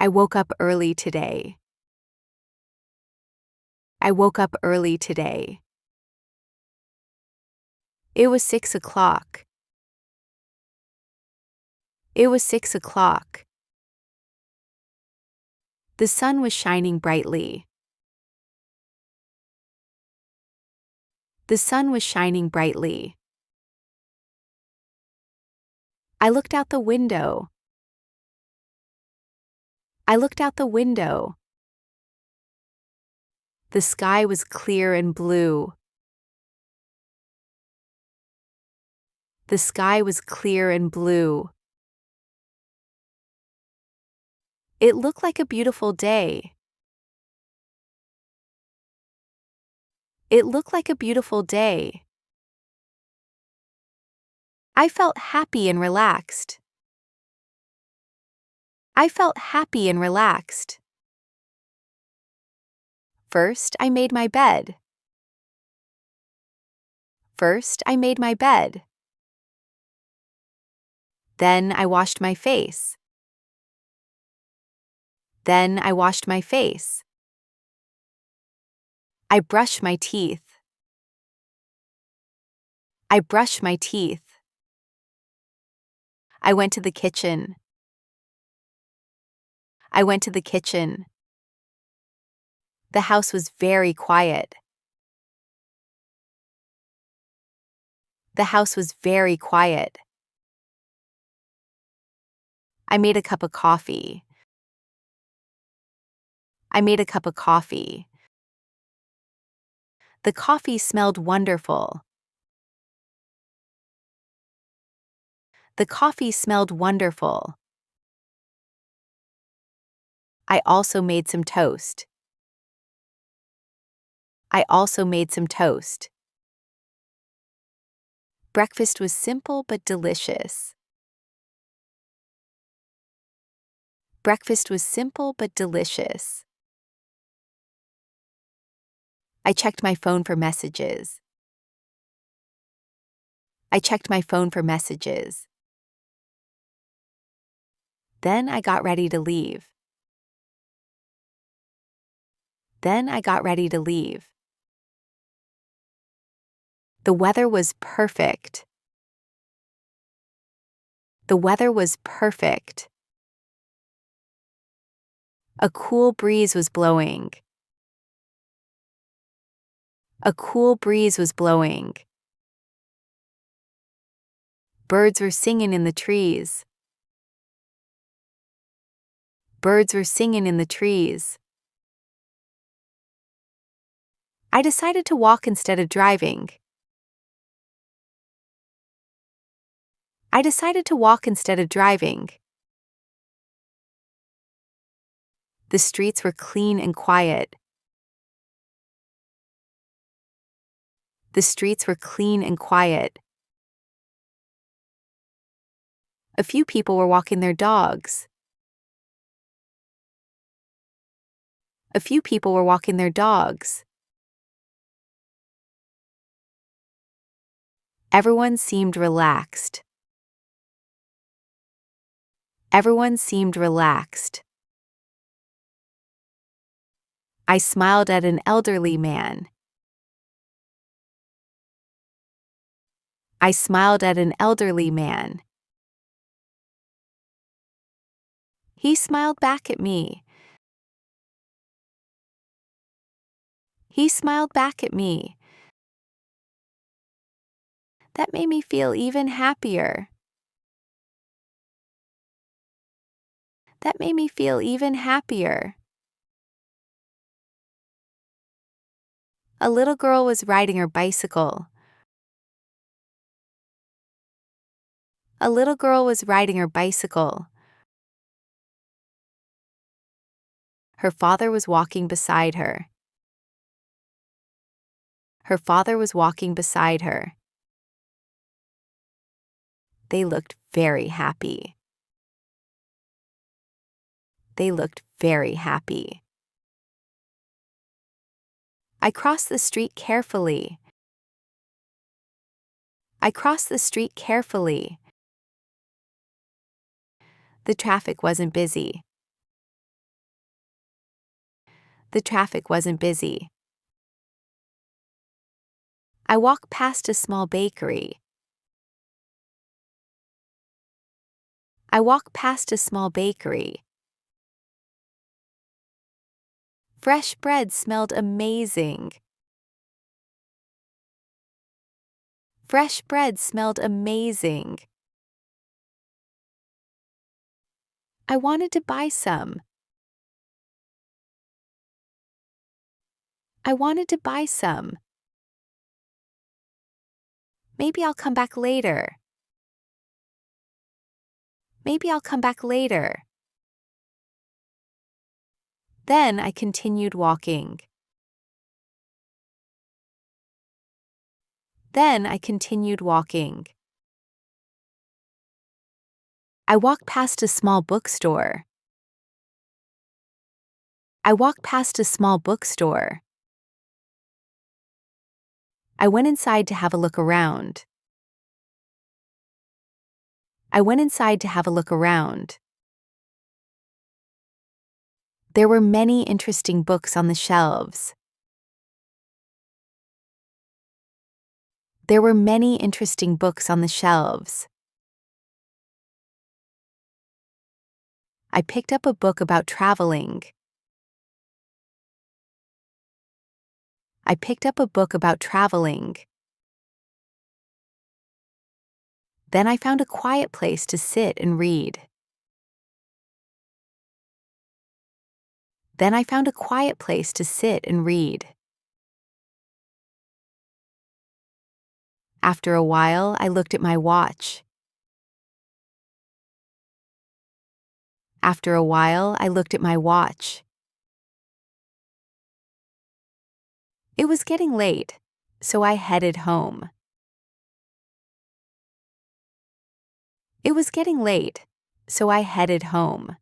I woke up early today. I woke up early today. It was 6 o'clock. It was 6 o'clock. The sun was shining brightly. The sun was shining brightly. I looked out the window. I looked out the window. The sky was clear and blue. The sky was clear and blue. It looked like a beautiful day. It looked like a beautiful day. I felt happy and relaxed. I felt happy and relaxed. First, I made my bed. First, I made my bed. Then I washed my face. Then I washed my face. I brushed my teeth. I brushed my teeth. I went to the kitchen. I went to the kitchen. The house was very quiet. The house was very quiet. I made a cup of coffee. I made a cup of coffee. The coffee smelled wonderful. The coffee smelled wonderful. I also made some toast. I also made some toast. Breakfast was simple but delicious. Breakfast was simple but delicious. I checked my phone for messages. I checked my phone for messages. Then I got ready to leave. Then I got ready to leave. The weather was perfect. The weather was perfect. A cool breeze was blowing. A cool breeze was blowing. Birds were singing in the trees. Birds were singing in the trees. I decided to walk instead of driving. I decided to walk instead of driving. The streets were clean and quiet. The streets were clean and quiet. A few people were walking their dogs. A few people were walking their dogs. Everyone seemed relaxed. Everyone seemed relaxed. I smiled at an elderly man. I smiled at an elderly man. He smiled back at me. He smiled back at me. That made me feel even happier. That made me feel even happier. A little girl was riding her bicycle. A little girl was riding her bicycle. Her father was walking beside her. Her father was walking beside her. They looked very happy. They looked very happy. I crossed the street carefully. I crossed the street carefully. The traffic wasn't busy. The traffic wasn't busy. I walk past a small bakery. I walk past a small bakery. Fresh bread smelled amazing. Fresh bread smelled amazing. I wanted to buy some. I wanted to buy some. Maybe I'll come back later. Maybe I'll come back later. Then I continued walking. Then I continued walking. I walked past a small bookstore. I walked past a small bookstore. I went inside to have a look around. I went inside to have a look around. There were many interesting books on the shelves. There were many interesting books on the shelves. I picked up a book about traveling. I picked up a book about traveling. Then I found a quiet place to sit and read. Then I found a quiet place to sit and read. After a while, I looked at my watch. After a while, I looked at my watch. It was getting late, so I headed home. It was getting late, so I headed home.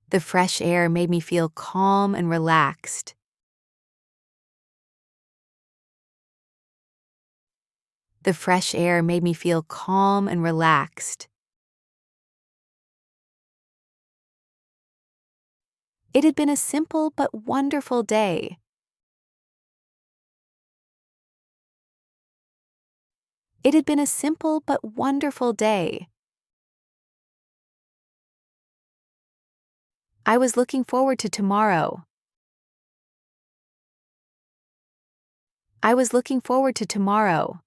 The fresh air made me feel calm and relaxed. The fresh air made me feel calm and relaxed. It had been a simple but wonderful day. It had been a simple but wonderful day. I was looking forward to tomorrow. I was looking forward to tomorrow.